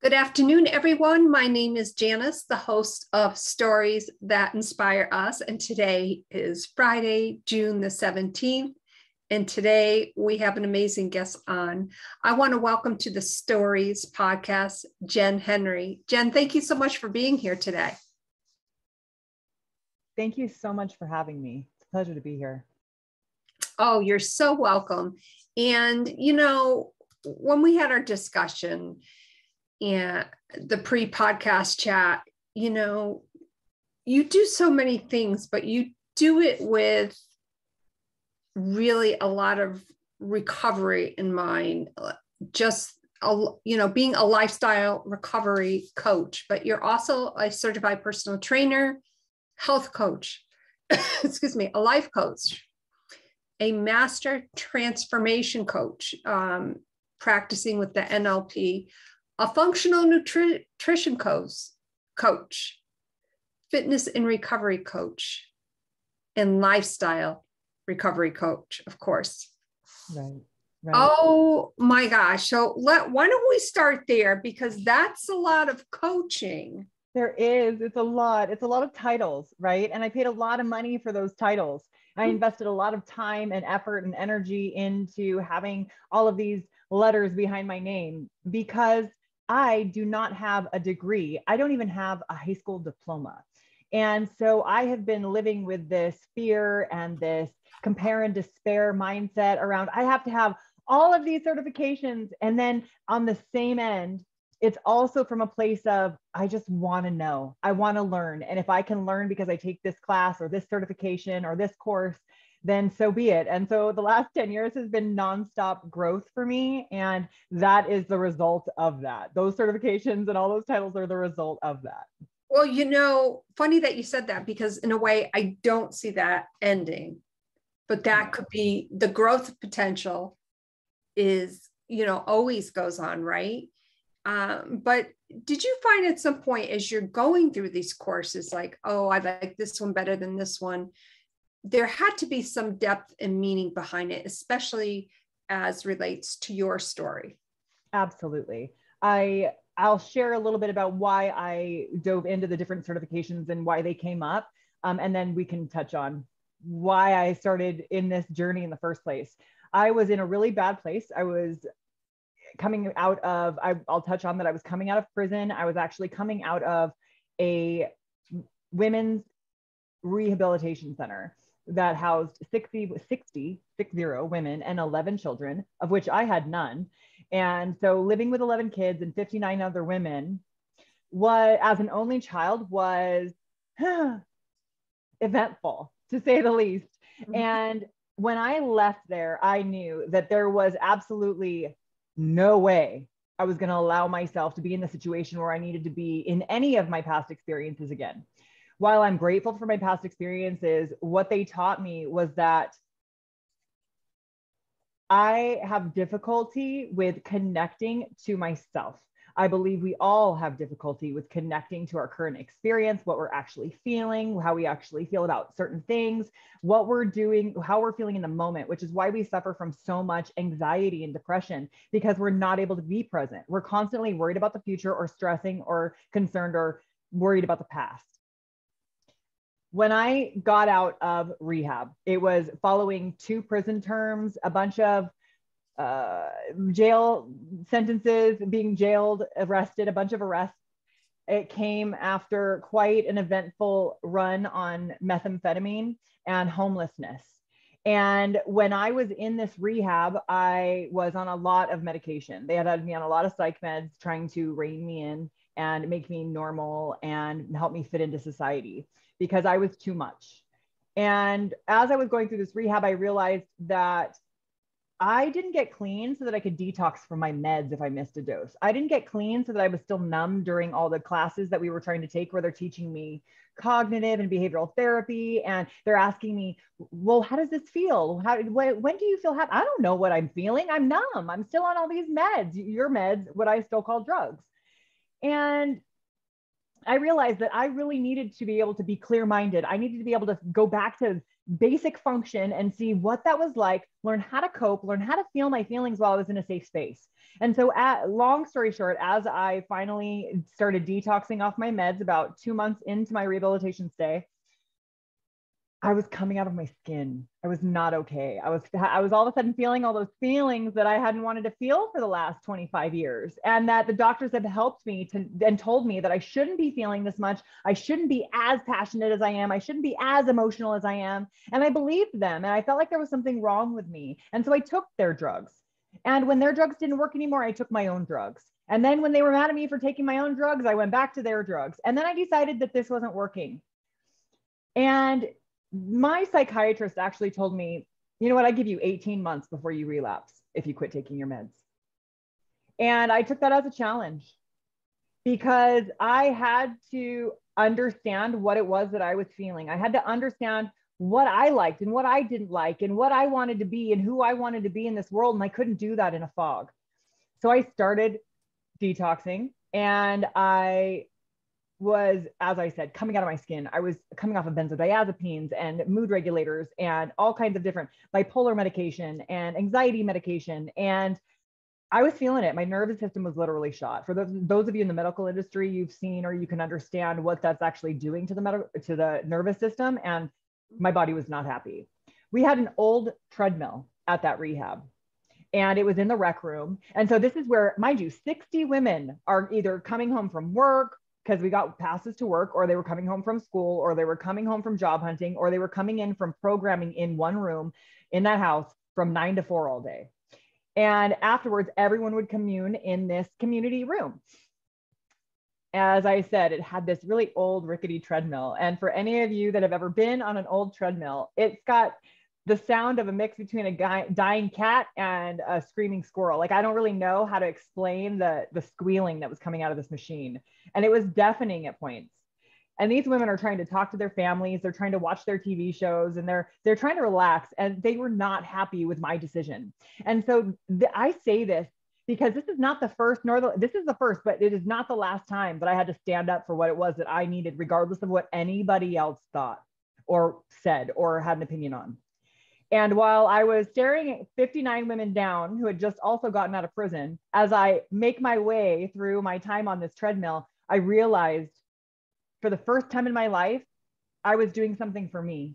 Good afternoon, everyone. My name is Janice, the host of Stories That Inspire Us. And today is Friday, June the 17th. And today we have an amazing guest on. I want to welcome to the Stories podcast, Jenn Henry. Jenn, thank you so much for being here today. Thank you so much for having me. It's a pleasure to be here. Oh, you're so welcome. And, when we had our discussion and the pre-podcast chat, you do so many things, but you do it with really a lot of recovery in mind, just, being a lifestyle recovery coach, but you're also a certified personal trainer, health coach, a life coach, a master transformation coach, practicing with the NLP, a functional nutrition coach, fitness and recovery coach, and lifestyle recovery coach, of course. Right. Oh my gosh. So why don't we start there? Because that's a lot of coaching. There is. It's a lot of titles, right? And I paid a lot of money for those titles. I invested a lot of time and effort and energy into having all of these letters behind my name because I do not have a degree. I don't even have a high school diploma. And so I have been living with this fear and this compare and despair mindset around, I have to have all of these certifications. And then on the same end, it's also from a place of, I just want to know, I want to learn. And if I can learn because I take this class or this certification or this course, then so be it. And so the last 10 years has been nonstop growth for me. And that is the result of that. Those certifications and all those titles are the result of that. Well, funny that you said that, because in a way, I don't see that ending, but that could be the growth potential is, always goes on, right? But did you find at some point as you're going through these courses, like, oh, I like this one better than this one, there had to be some depth and meaning behind it, especially as relates to your story? Absolutely. I'll share a little bit about why I dove into the different certifications and why they came up. And then we can touch on why I started in this journey in the first place. I was in a really bad place. I was coming out of, I'll touch on that. I was coming out of prison. I was actually coming out of a women's rehabilitation center that housed 60 women and 11 children, of which I had none. And so living with 11 kids and 59 other women as an only child was eventful, to say the least. Mm-hmm. And when I left there, I knew that there was absolutely no way I was going to allow myself to be in the situation where I needed to be in any of my past experiences again. While I'm grateful for my past experiences, what they taught me was that I have difficulty with connecting to myself. I believe we all have difficulty with connecting to our current experience, what we're actually feeling, how we actually feel about certain things, what we're doing, how we're feeling in the moment, which is why we suffer from so much anxiety and depression, because we're not able to be present. We're constantly worried about the future or stressing or concerned or worried about the past. When I got out of rehab, it was following 2 prison terms, a bunch of jail sentences, being jailed, arrested, a bunch of arrests. It came after quite an eventful run on methamphetamine and homelessness. And when I was in this rehab, I was on a lot of medication. They had me on a lot of psych meds trying to rein me in and make me normal and help me fit into society, because I was too much. And as I was going through this rehab, I realized that I didn't get clean so that I could detox from my meds if I missed a dose. I didn't get clean so that I was still numb during all the classes that we were trying to take, where they're teaching me cognitive and behavioral therapy. And they're asking me, well, how does this feel? When do you feel happy? I don't know what I'm feeling. I'm numb. I'm still on all these meds, your meds, what I still call drugs. And I realized that I really needed to be able to be clear-minded. I needed to be able to go back to basic function and see what that was like, learn how to cope, learn how to feel my feelings while I was in a safe space. And so long story short, as I finally started detoxing off my meds about 2 months into my rehabilitation stay, I was coming out of my skin. I was not okay. I was all of a sudden feeling all those feelings that I hadn't wanted to feel for the last 25 years. And that the doctors have helped me and told me that I shouldn't be feeling this much. I shouldn't be as passionate as I am. I shouldn't be as emotional as I am. And I believed them. And I felt like there was something wrong with me. And so I took their drugs. And when their drugs didn't work anymore, I took my own drugs. And then when they were mad at me for taking my own drugs, I went back to their drugs. And then I decided that this wasn't working. And my psychiatrist actually told me, you know what, I give you 18 months before you relapse if you quit taking your meds. And I took that as a challenge because I had to understand what it was that I was feeling. I had to understand what I liked and what I didn't like and what I wanted to be and who I wanted to be in this world. And I couldn't do that in a fog. So I started detoxing, and I was, as I said, coming out of my skin. I was coming off of benzodiazepines and mood regulators and all kinds of different bipolar medication and anxiety medication. And I was feeling it. My nervous system was literally shot. For those of you in the medical industry, you've seen or you can understand what that's actually doing to the nervous system. And my body was not happy. We had an old treadmill at that rehab, and it was in the rec room. And so this is where, mind you, 60 women are either coming home from work because we got passes to work, or they were coming home from school, or they were coming home from job hunting, or they were coming in from programming in one room in that house from 9 to 4 all day. And afterwards, everyone would commune in this community room. As I said, it had this really old rickety treadmill. And for any of you that have ever been on an old treadmill, it's got the sound of a mix between a dying cat and a screaming squirrel. Like, I don't really know how to explain the squealing that was coming out of this machine. And it was deafening at points. And these women are trying to talk to their families. They're trying to watch their TV shows, and they're trying to relax. And they were not happy with my decision. And so I say this because this is not the first, this is the first, but it is not the last time that I had to stand up for what it was that I needed, regardless of what anybody else thought or said or had an opinion on. And while I was staring at 59 women down who had just also gotten out of prison, as I make my way through my time on this treadmill, I realized for the first time in my life, I was doing something for me.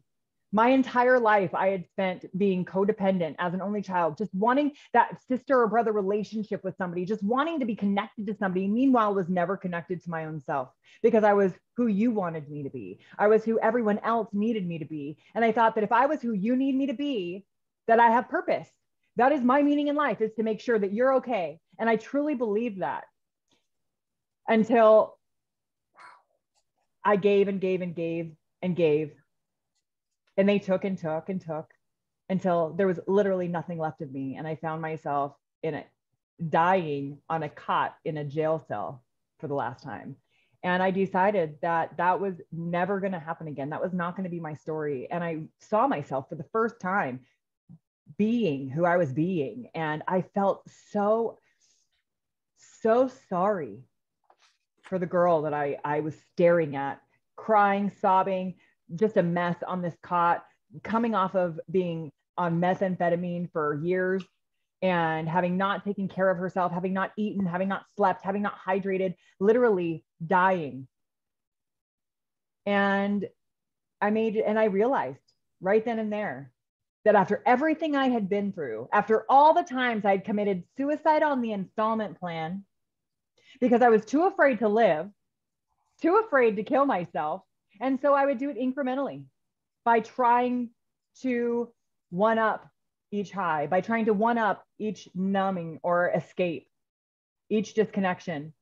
My entire life, I had spent being codependent as an only child, just wanting that sister or brother relationship with somebody, just wanting to be connected to somebody. Meanwhile, was never connected to my own self, because I was who you wanted me to be. I was who everyone else needed me to be. And I thought that if I was who you need me to be, that I have purpose. That is my meaning in life, is to make sure that you're okay. And I truly believed that until I gave and gave and gave and gave. And they took and took and took until there was literally nothing left of me. And I found myself dying on a cot in a jail cell for the last time. And I decided that that was never going to happen again. That was not going to be my story. And I saw myself for the first time being who I was being. And I felt so sorry for the girl that I was staring at, crying, sobbing, just a mess on this cot, coming off of being on methamphetamine for years and having not taken care of herself, having not eaten, having not slept, having not hydrated, literally dying. And I realized right then and there that after everything I had been through, after all the times I'd committed suicide on the installment plan, because I was too afraid to live, too afraid to kill myself. And so I would do it incrementally by trying to one up each high, by trying to one up each numbing or escape, each disconnection.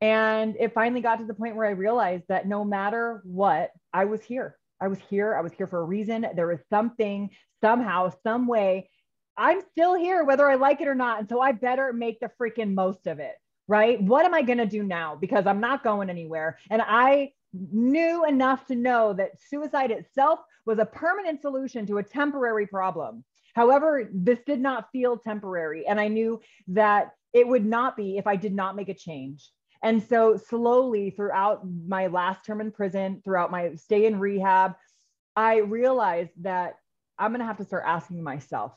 And it finally got to the point where I realized that no matter what, I was here. I was here for a reason. There was something, somehow, some way. I'm still here, whether I like it or not. And so I better make the freaking most of it, right? What am I going to do now? Because I'm not going anywhere. And I knew enough to know that suicide itself was a permanent solution to a temporary problem. However, this did not feel temporary. And I knew that it would not be if I did not make a change. And so slowly throughout my last term in prison, throughout my stay in rehab, I realized that I'm going to have to start asking myself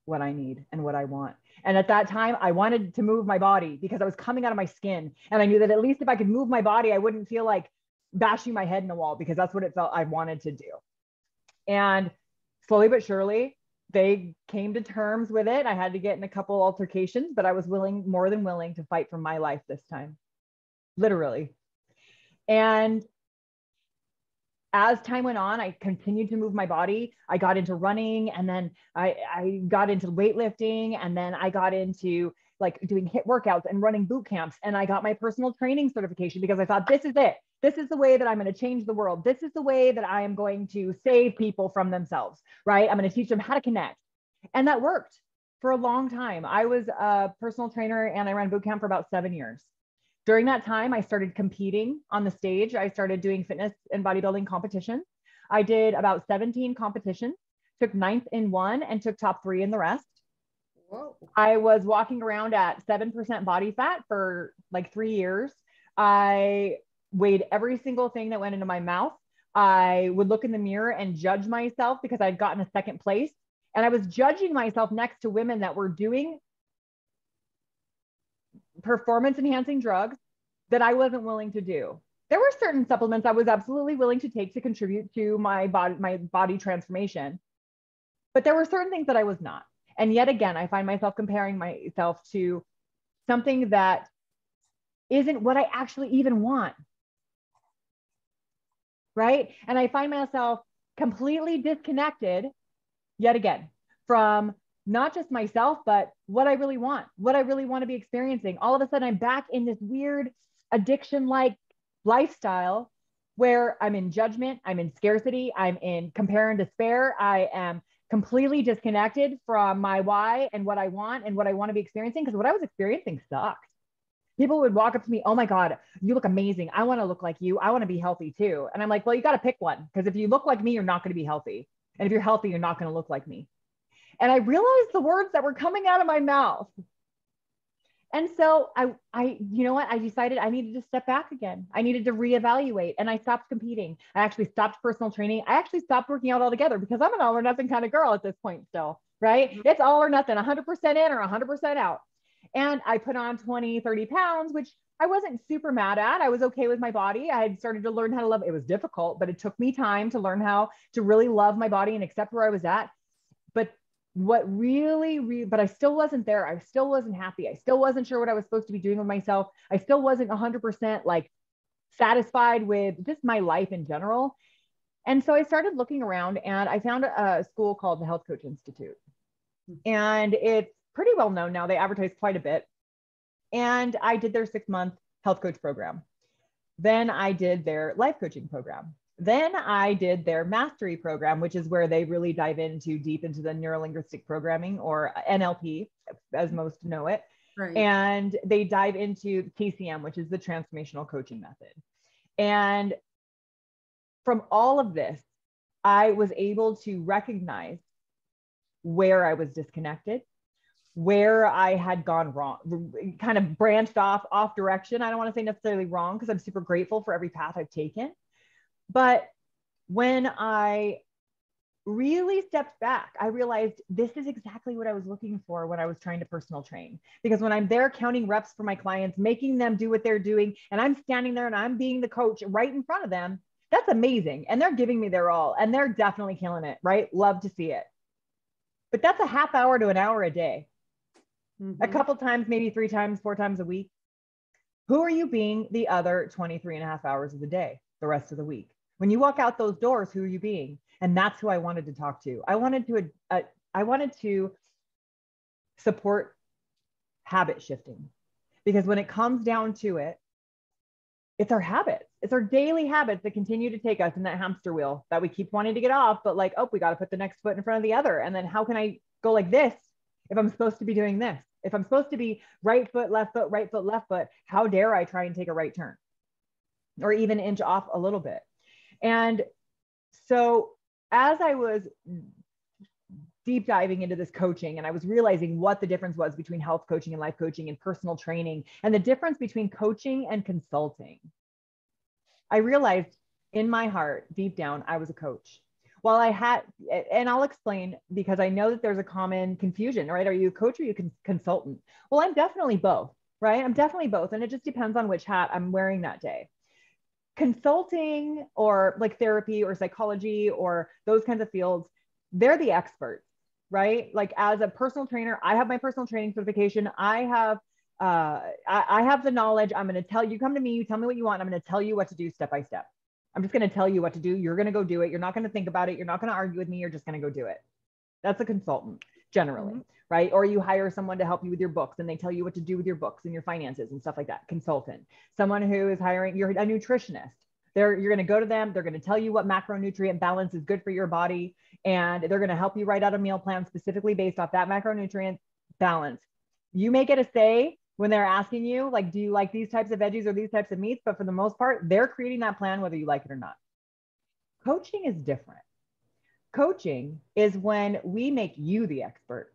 what I need and what I want. And at that time, I wanted to move my body because I was coming out of my skin. And I knew that at least if I could move my body, I wouldn't feel like bashing my head in the wall, because that's what it felt I wanted to do. And slowly but surely, they came to terms with it. I had to get in a couple altercations, but I was more than willing to fight for my life this time, literally. And as time went on, I continued to move my body. I got into running, and then I got into weightlifting, and then I got into like doing HIIT workouts and running boot camps. And I got my personal training certification because I thought, this is it. This is the way that I'm going to change the world. This is the way that I am going to save people from themselves, right? I'm going to teach them how to connect. And that worked for a long time. I was a personal trainer and I ran boot camp for about 7 years. During that time, I started competing on the stage. I started doing fitness and bodybuilding competitions. I did about 17 competitions, took 9th in one and took top 3 in the rest. Whoa. I was walking around at 7% body fat for like 3 years. I weighed every single thing that went into my mouth. I would look in the mirror and judge myself because I'd gotten a 2nd place. And I was judging myself next to women that were doing performance enhancing drugs that I wasn't willing to do. There were certain supplements I was absolutely willing to take to contribute to my body transformation. But there were certain things that I was not. And yet again, I find myself comparing myself to something that isn't what I actually even want. Right? And I find myself completely disconnected yet again from not just myself, but what I really want, what I really want to be experiencing. All of a sudden, I'm back in this weird addiction-like lifestyle where I'm in judgment, I'm in scarcity, I'm in compare and despair. I am completely disconnected from my why and what I want to be experiencing, because what I was experiencing sucked. People would walk up to me, oh my God, you look amazing. I want to look like you. I want to be healthy too. And I'm like, well, you got to pick one, because if you look like me, you're not going to be healthy. And if you're healthy, you're not going to look like me. And I realized the words that were coming out of my mouth. And so you know what? I decided I needed to step back again. I needed to reevaluate, and I stopped competing. I actually stopped personal training. I actually stopped working out altogether, because I'm an all or nothing kind of girl at this point still, right? It's all or nothing, 100% in or 100% out. And I put on 20, 30 pounds, which I wasn't super mad at. I was okay with my body. I had started to learn how to love it. It was difficult, but it took me time to learn how to really love my body and accept where I was at. But what really, but I still wasn't there. I still wasn't happy. I still wasn't sure what I was supposed to be doing with myself. I still wasn't 100% like satisfied with just my life in general. And so I started looking around, and I found a school called the Health Coach Institute. And it's pretty well known now. They advertise quite a bit. And I did their 6-month health coach program. Then I did their life coaching program. Then I did their mastery program, which is where they really dive deep into the neurolinguistic programming, or NLP, as most know it. Right. And they dive into TCM, which is the transformational coaching method. And from all of this, I was able to recognize where I was disconnected, where I had gone wrong, kind of branched off direction. I don't want to say necessarily wrong, because I'm super grateful for every path I've taken. But when I really stepped back, I realized this is exactly what I was looking for when I was trying to personal train. Because when I'm there counting reps for my clients, making them do what they're doing, and I'm standing there and I'm being the coach right in front of them, that's amazing. And they're giving me their all, and they're definitely killing it, right? Love to see it. But that's a half hour to an hour a day. A couple times, maybe 3 times, 4 times a week. Who are you being the other 23 and a half hours of the day, the rest of the week? When you walk out those doors, who are you being? And that's who I wanted to talk to. I wanted to support habit shifting, because when it comes down to it, it's our habits. It's our daily habits that continue to take us in that hamster wheel that we keep wanting to get off, but like, oh, we got to put the next foot in front of the other. And then how can I go like this if I'm supposed to be doing this? If I'm supposed to be right foot, left foot, right foot, left foot, how dare I try and take a right turn or even inch off a little bit? And so as I was deep diving into this coaching, and I was realizing what the difference was between health coaching and life coaching and personal training, and the difference between coaching and consulting, I realized in my heart, deep down, I was a coach. While I had, and I'll explain because I know that there's a common confusion, right? Are you a coach or are you consultant? Well, I'm definitely both, right? I'm definitely both. And it just depends on which hat I'm wearing that day. Consulting or like therapy or psychology or those kinds of fields, they're the experts, right? Like as a personal trainer, I have my personal training certification. I have the knowledge. I'm going to tell you, come to me, you tell me what you want. I'm going to tell you what to do step by step. I'm just going to tell you what to do. You're going to go do it. You're not going to think about it. You're not going to argue with me. You're just going to go do it. That's a consultant generally, right? Or you hire someone to help you with your books and they tell you what to do with your books and your finances and stuff like that. Consultant. Someone who is hiring, you're a nutritionist. You're going to go to them. They're going to tell you what macronutrient balance is good for your body. And they're going to help you write out a meal plan specifically based off that macronutrient balance. You may get a say when they're asking you, like, do you like these types of veggies or these types of meats? But for the most part, they're creating that plan whether you like it or not. Coaching is different. Coaching is when we make you the expert.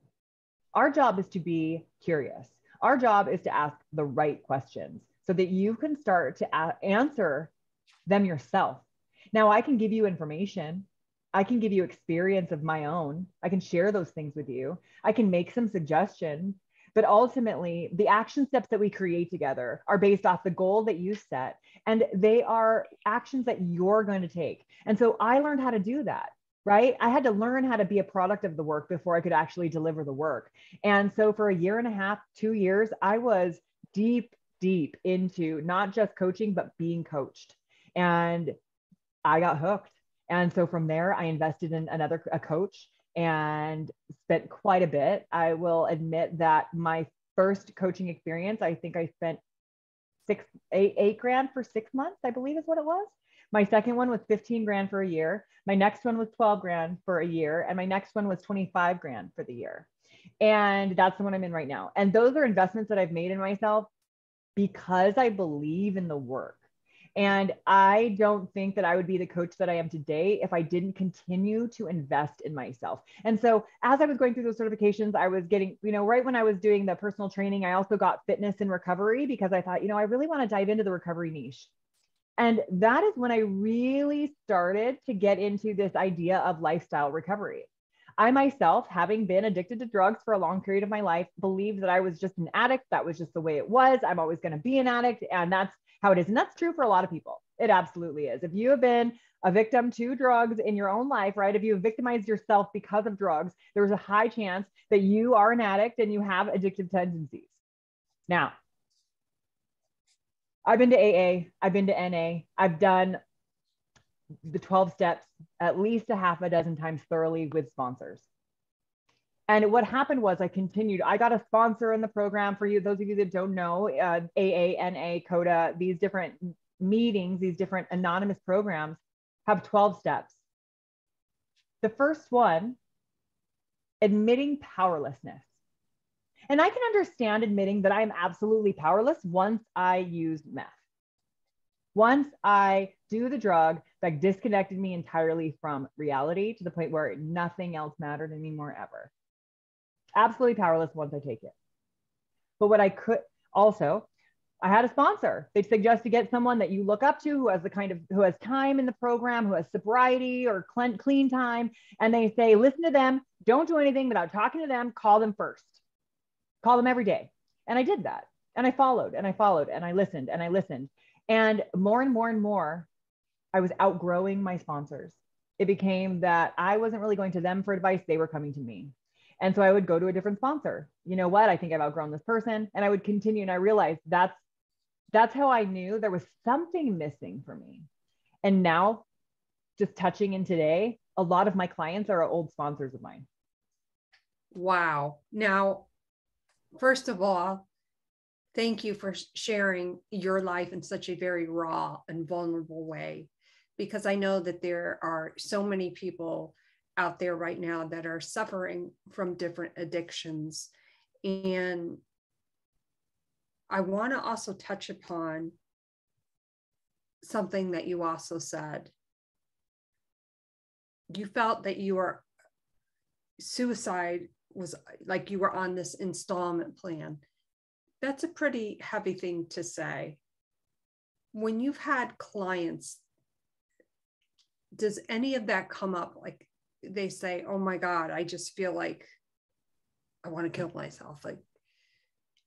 Our job is to be curious. Our job is to ask the right questions so that you can start to answer them yourself. Now, I can give you information. I can give you experience of my own. I can share those things with you. I can make some suggestions, but ultimately the action steps that we create together are based off the goal that you set, and they are actions that you're going to take. And so I learned how to do that, right? I had to learn how to be a product of the work before I could actually deliver the work. And so for a year and a half, 2 years, I was deep into not just coaching, but being coached. And I got hooked. And so from there, I invested in a coach and spent quite a bit. I will admit that my first coaching experience, I think I spent eight grand for 6 months, I believe is what it was. My second one was 15 grand for a year. My next one was 12 grand for a year. And my next one was 25 grand for the year. And that's the one I'm in right now. And those are investments that I've made in myself because I believe in the work. And I don't think that I would be the coach that I am today if I didn't continue to invest in myself. And so as I was going through those certifications, I was getting, right when I was doing the personal training, I also got fitness and recovery because I thought, I really want to dive into the recovery niche. And that is when I really started to get into this idea of lifestyle recovery. I myself, having been addicted to drugs for a long period of my life, believed that I was just an addict. That was just the way it was. I'm always going to be an addict. And that's how it is. And that's true for a lot of people. It absolutely is. If you have been a victim to drugs in your own life, right? If you have victimized yourself because of drugs, there's a high chance that you are an addict and you have addictive tendencies. Now, I've been to AA, I've been to NA, I've done the 12 steps at least a half a dozen times thoroughly with sponsors. And what happened was I got a sponsor in the program. For you, those of you that don't know, AA, NA, CODA, these different meetings, these different anonymous programs have 12 steps. The first one, admitting powerlessness. And I can understand admitting that I'm absolutely powerless once I use meth. Once I do the drug that disconnected me entirely from reality to the point where nothing else mattered anymore ever. Absolutely powerless once I take it. But what I could also, I had a sponsor. They'd suggest to get someone that you look up to who has time in the program, who has sobriety or clean time. And they say, listen to them, don't do anything without talking to them, call them first. Call them every day. And I did that. And I followed and I followed and I listened and I listened. And more, I was outgrowing my sponsors. It became that I wasn't really going to them for advice. They were coming to me. And so I would go to a different sponsor. You know what? I think I've outgrown this person. And I would continue. And I realized that's how I knew there was something missing for me. And now, just touching in today, a lot of my clients are old sponsors of mine. Wow. Now, first of all, thank you for sharing your life in such a very raw and vulnerable way, because I know that there are so many people out there right now that are suffering from different addictions. And I want to also touch upon something that you also said. You felt that suicide was like you were on this installment plan. That's a pretty heavy thing to say. When you've had clients does any of that come up? Like they say, oh my God, I just feel like I want to kill myself. Like,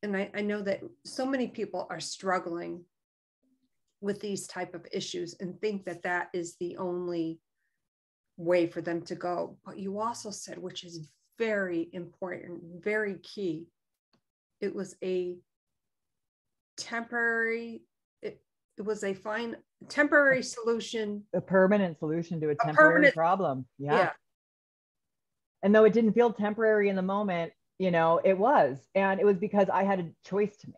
and I know that so many people are struggling with these type of issues and think that that is the only way for them to go. But you also said, which is very important, very key, it was a temporary, it was a fine temporary solution, a permanent solution to a temporary problem. Yeah. And though it didn't feel temporary in the moment, you know, it was. And it was because I had a choice to make.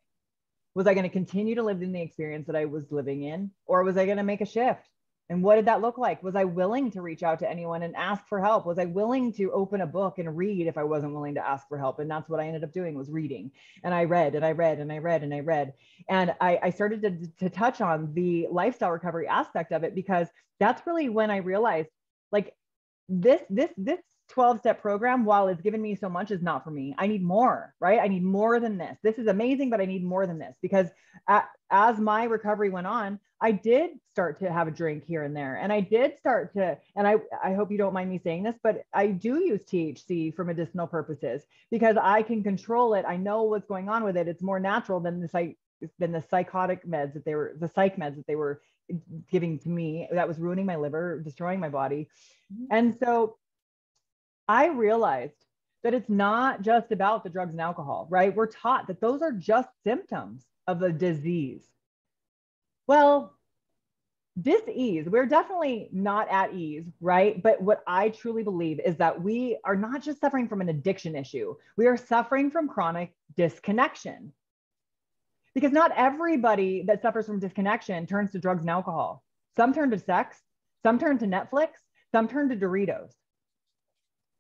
Was I going to continue to live in the experience that I was living in, or was I going to make a shift? And what did that look like? Was I willing to reach out to anyone and ask for help? Was I willing to open a book and read if I wasn't willing to ask for help? And that's what I ended up doing, was reading. And I read and I read and I read and I read. And I started to touch on the lifestyle recovery aspect of it, because that's really when I realized, like, this 12-step program, while it's given me so much, is not for me. I need more, right? I need more than this. This is amazing, but I need more than this, because as my recovery went on, I did start to have a drink here and there. And I did start to, and I hope you don't mind me saying this, but I do use THC for medicinal purposes because I can control it. I know what's going on with it. It's more natural than the psychotic meds that the psych meds that they were giving to me, that was ruining my liver, destroying my body. And so I realized that it's not just about the drugs and alcohol, right? We're taught that those are just symptoms of a disease. Well, dis-ease, we're definitely not at ease, right? But what I truly believe is that we are not just suffering from an addiction issue. We are suffering from chronic disconnection. Because not everybody that suffers from disconnection turns to drugs and alcohol. Some turn to sex, some turn to Netflix, some turn to Doritos,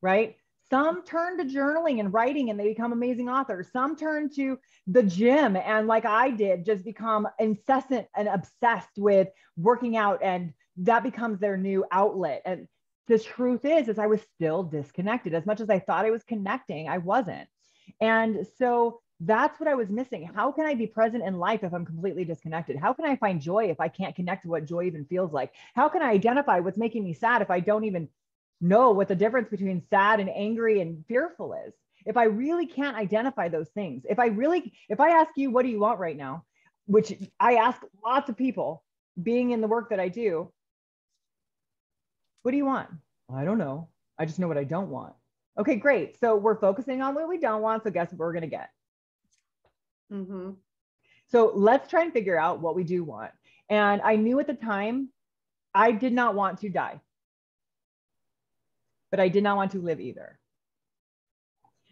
right? Some turn to journaling and writing and they become amazing authors. Some turn to the gym and, like I did, just become incessant and obsessed with working out, and that becomes their new outlet. And the truth is I was still disconnected. As much as I thought I was connecting, I wasn't. And so that's what I was missing. How can I be present in life if I'm completely disconnected? How can I find joy if I can't connect to what joy even feels like? How can I identify what's making me sad if I don't even know what the difference between sad and angry and fearful is? If I really can't identify those things, if I ask you, what do you want right now? Which I ask lots of people, being in the work that I do, what do you want? Well, I don't know. I just know what I don't want. Okay, great. So we're focusing on what we don't want. So guess what we're going to get? Mm-hmm. So let's try and figure out what we do want. And I knew at the time I did not want to die, but I did not want to live either.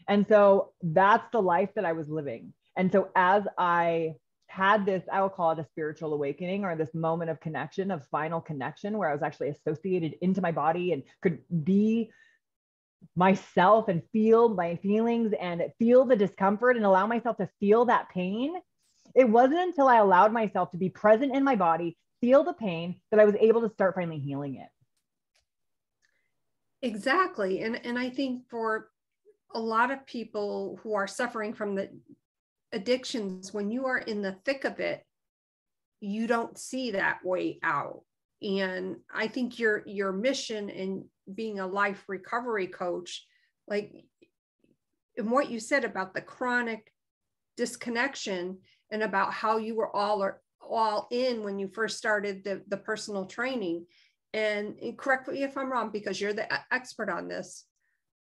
And so that's the life that I was living. And so as I had this, I will call it a spiritual awakening, or this moment of connection, of final connection, where I was actually associated into my body and could be myself and feel my feelings and feel the discomfort and allow myself to feel that pain. It wasn't until I allowed myself to be present in my body, feel the pain, that I was able to start finally healing it. Exactly. And I think for a lot of people who are suffering from the addictions, when you are in the thick of it, you don't see that way out. And I think your mission in being a life recovery coach, like, and what you said about the chronic disconnection and about how you were all in when you first started the personal training. And correct me if I'm wrong, because you're the expert on this,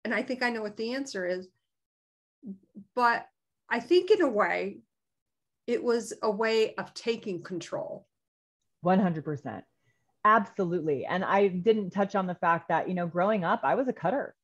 and I think I know what the answer is. But I think in a way, it was a way of taking control. 100%. Absolutely. And I didn't touch on the fact that, growing up, I was a cutter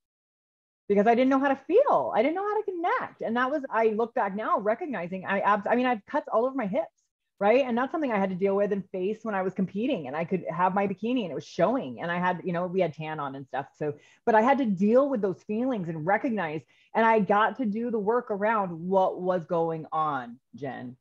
because I didn't know how to feel. I didn't know how to connect. And that was, I look back now recognizing, I have cuts all over my hips, right? And that's something I had to deal with and face when I was competing, and I could have my bikini and it was showing, and I had, we had tan on and stuff. So, but I had to deal with those feelings and recognize, and I got to do the work around what was going on. Jen,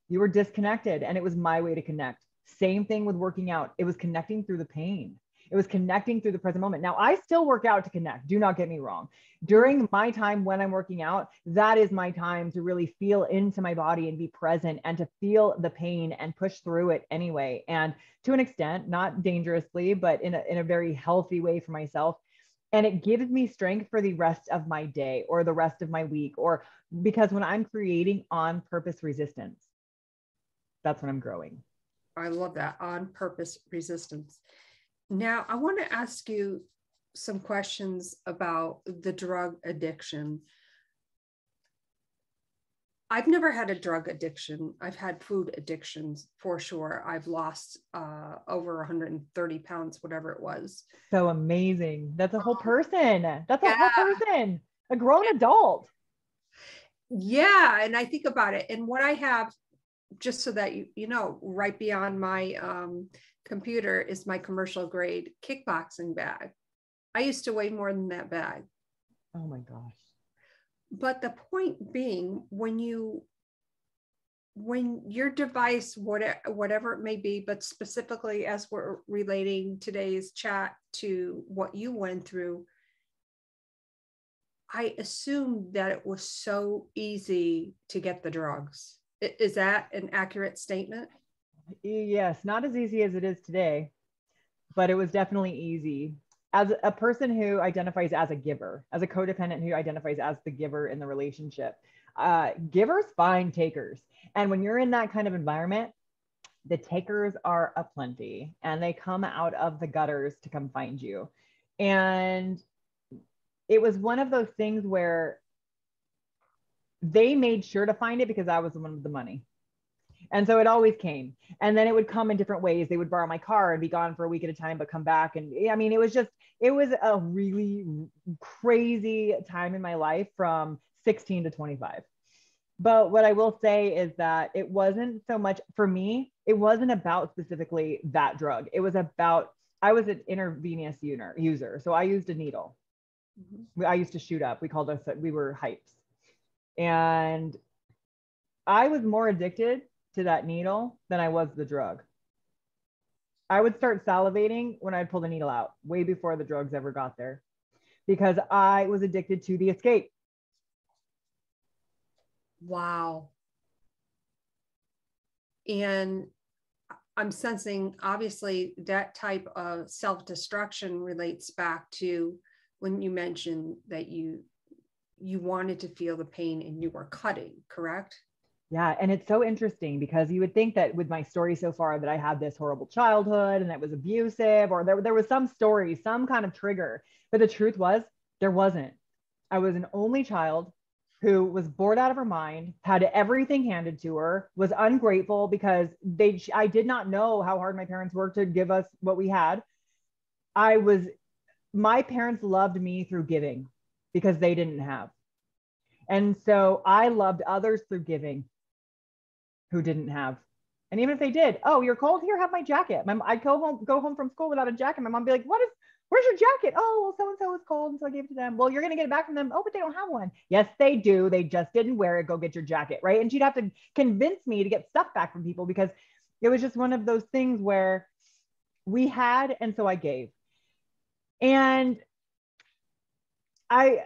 you were disconnected, and it was my way to connect. Same thing with working out. It was connecting through the pain. It was connecting through the present moment. Now, I still work out to connect. Do not get me wrong. During my time when I'm working out, that is my time to really feel into my body and be present and to feel the pain and push through it anyway. And to an extent, not dangerously, but in a very healthy way for myself. And it gives me strength for the rest of my day or the rest of my week, or because when I'm creating on purpose resistance, that's when I'm growing. I love that, on purpose resistance. Now, I want to ask you some questions about the drug addiction. I've never had a drug addiction. I've had food addictions for sure. I've lost over 130 pounds, whatever it was. So amazing. That's a whole person. That's a Yeah. whole person, a grown adult. Yeah. And I think about it. And what I have, just so that you know, right beyond my computer is my commercial grade kickboxing bag. I used to weigh more than that bag. Oh my gosh. But the point being, when your device, whatever it may be, but specifically as we're relating today's chat to what you went through, I assumed that it was so easy to get the drugs. Is that an accurate statement? Yes, not as easy as it is today, but it was definitely easy. As a person who identifies as a giver, as a codependent who identifies as the giver in the relationship, givers find takers. And when you're in that kind of environment, the takers are aplenty and they come out of the gutters to come find you. And it was one of those things where they made sure to find it because I was the one with the money. And so it always came. And then it would come in different ways. They would borrow my car and be gone for a week at a time, but come back. And I mean, it was a really crazy time in my life from 16 to 25. But what I will say is that it wasn't so much for me. It wasn't about specifically that drug. It was about, I was an intravenous user. So I used a needle. Mm-hmm. I used to shoot up. We were hypes. And I was more addicted to that needle than I was the drug. I would start salivating when I'd pull the needle out, way before the drugs ever got there, because I was addicted to the escape. Wow. And I'm sensing, obviously, that type of self-destruction relates back to when you mentioned that you wanted to feel the pain and you were cutting, correct? Yeah. And it's so interesting because you would think that with my story so far that I had this horrible childhood and that was abusive, or there was some story, some kind of trigger. But the truth was there wasn't. I was an only child who was bored out of her mind, had everything handed to her, was ungrateful because I did not know how hard my parents worked to give us what we had. My parents loved me through giving because they didn't have. And so I loved others through giving who didn't have. And even if they did, oh, you're cold? Here, have my jacket. I'd go home from school without a jacket. My mom would be like, where's your jacket? Oh, well, so-and-so was cold, and so I gave it to them. Well, you're going to get it back from them. Oh, but they don't have one. Yes, they do. They just didn't wear it. Go get your jacket, right? And she'd have to convince me to get stuff back from people because it was just one of those things where we had, and so I gave. And I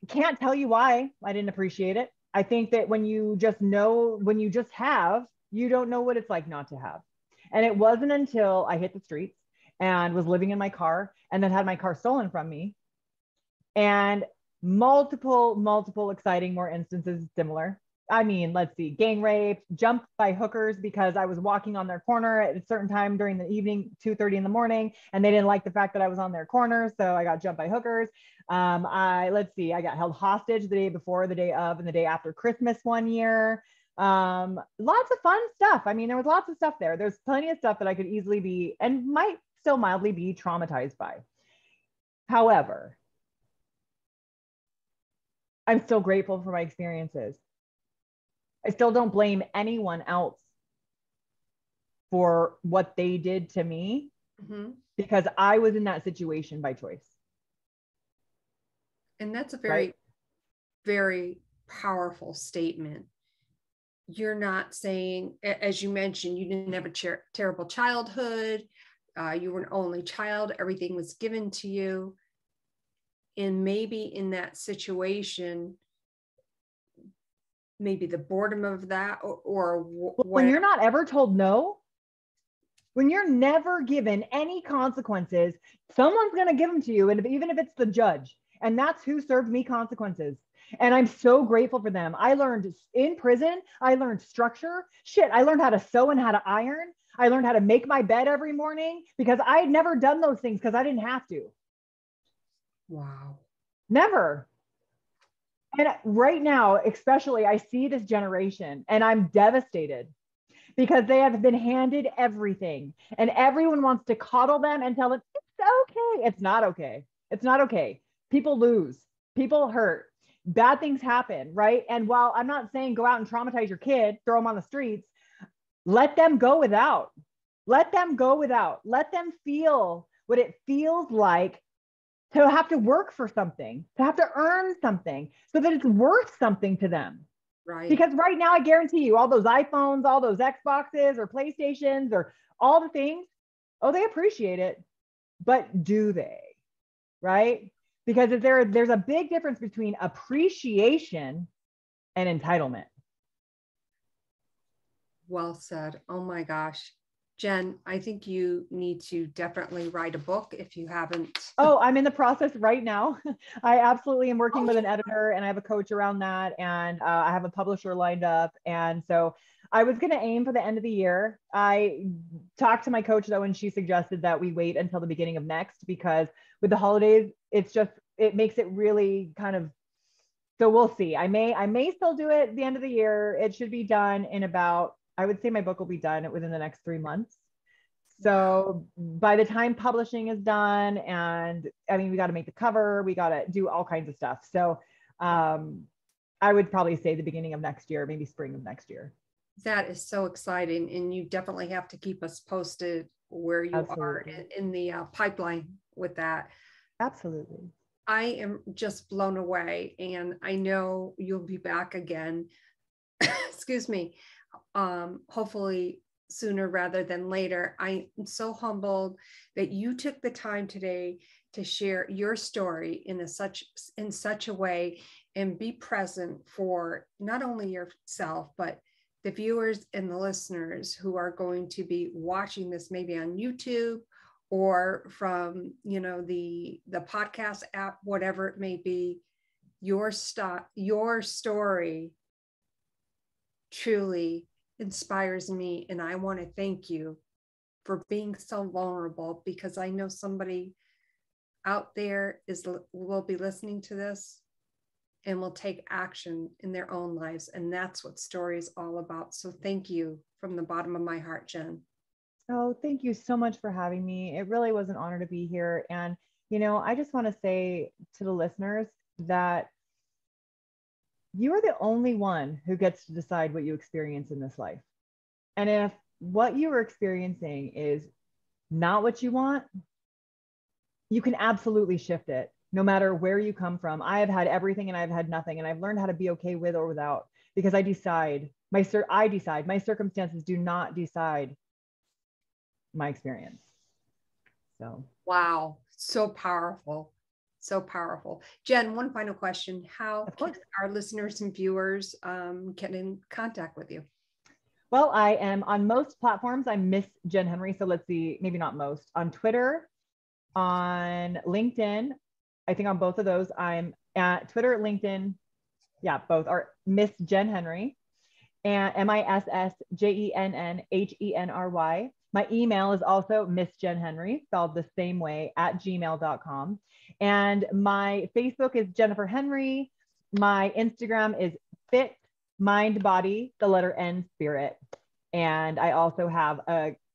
can't tell you why I didn't appreciate it. I think that when you just have, you don't know what it's like not to have. And it wasn't until I hit the streets and was living in my car and then had my car stolen from me, and multiple exciting more instances similar. I mean, let's see, gang rape, jumped by hookers because I was walking on their corner at a certain time during the evening, 2:30 in the morning, and they didn't like the fact that I was on their corner, so I got jumped by hookers. I got held hostage the day before, the day of, and the day after Christmas one year. Lots of fun stuff. I mean, there was lots of stuff there. There's plenty of stuff that I could easily be and might still mildly be traumatized by. However, I'm still grateful for my experiences. I still don't blame anyone else for what they did to me, mm-hmm. because I was in that situation by choice. And that's a very, very powerful statement. You're not saying, as you mentioned, you didn't have a terrible childhood. You were an only child. Everything was given to you. And maybe in that situation, maybe the boredom of that or when you're not ever told no, when you're never given any consequences, someone's going to give them to you. And even if it's the judge, and that's who served me consequences. And I'm so grateful for them. I learned in prison, I learned structure. Shit, I learned how to sew and how to iron. I learned how to make my bed every morning because I had never done those things because I didn't have to. Wow. Never. And right now, especially, I see this generation and I'm devastated because they have been handed everything and everyone wants to coddle them and tell them it's okay. It's not okay. It's not okay. People lose, people hurt, bad things happen, right? And while I'm not saying go out and traumatize your kid, throw them on the streets, let them go without. Let them go without. Let them feel what it feels like to have to work for something, to have to earn something so that it's worth something to them. Right. Because right now, I guarantee you, all those iPhones, all those Xboxes or PlayStations or all the things, oh, they appreciate it, but do they? Right? Because there's a big difference between appreciation and entitlement. Well said. Oh my gosh. Jenn, I think you need to definitely write a book if you haven't. Oh, I'm in the process right now. I absolutely am working with an editor and I have a coach around that. And I have a publisher lined up. And so I was going to aim for the end of the year. I talked to my coach though, and she suggested that we wait until the beginning of next because with the holidays, it makes it really kind of, so we'll see. I may still do it at the end of the year. It should be done in about, I would say my book will be done within the next 3 months. So by the time publishing is done, and I mean, we got to make the cover, we got to do all kinds of stuff. So I would probably say the beginning of next year, maybe spring of next year. That is so exciting. And you definitely have to keep us posted where you are in the pipeline with that. Absolutely. I am just blown away. And I know you'll be back again. Excuse me. Hopefully sooner rather than later. I am so humbled that you took the time today to share your story in such a way and be present for not only yourself, but the viewers and the listeners who are going to be watching this maybe on YouTube or from, the podcast app, whatever it may be. Your story truly inspires me. And I want to thank you for being so vulnerable, because I know somebody out there will be listening to this and will take action in their own lives. And that's what story is all about. So thank you from the bottom of my heart, Jenn. Oh, thank you so much for having me. It really was an honor to be here. And, I just want to say to the listeners that you are the only one who gets to decide what you experience in this life. And if what you are experiencing is not what you want, you can absolutely shift it no matter where you come from. I have had everything and I've had nothing, and I've learned how to be okay with or without, because I decide. My circumstances do not decide my experience. So wow, so powerful. So powerful. Jenn, one final question. How can our listeners and viewers get in contact with you? Well, I am on most platforms. I'm Miss Jenn Henry. So let's see, maybe not most. On Twitter, on LinkedIn, I think on both of those, I'm at Twitter, LinkedIn. Yeah, both are Miss Jenn Henry, and MissJennHenry. My email is also Miss Jenn Henry, spelled the same way, @gmail.com. And my Facebook is Jennifer Henry. My Instagram is Fit Mind Body, the letter N, Spirit. And I also have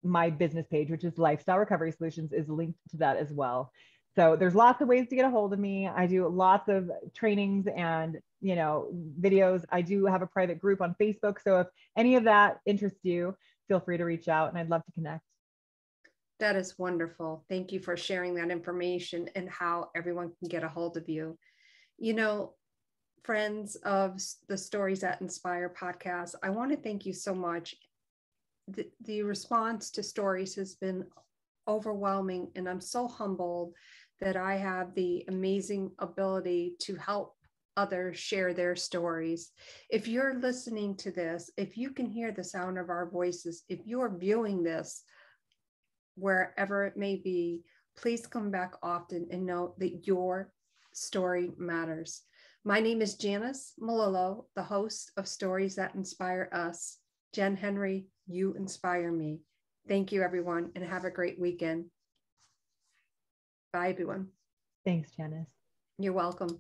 my business page, which is Lifestyle Recovery Solutions, is linked to that as well. So there's lots of ways to get a hold of me. I do lots of trainings and videos. I do have a private group on Facebook. So if any of that interests you, feel free to reach out, and I'd love to connect. That is wonderful. Thank you for sharing that information and how everyone can get a hold of you. Friends of the Stories That Inspire podcast, I want to thank you so much. The response to stories has been overwhelming. And I'm so humbled that I have the amazing ability to help others share their stories. If you're listening to this, if you can hear the sound of our voices, if you're viewing this, wherever it may be, please come back often and know that your story matters. My name is Janice Malillo, the host of Stories That Inspire Us. Jenn Henry, you inspire me. Thank you, everyone, and have a great weekend. Bye, everyone. Thanks, Janice. You're welcome.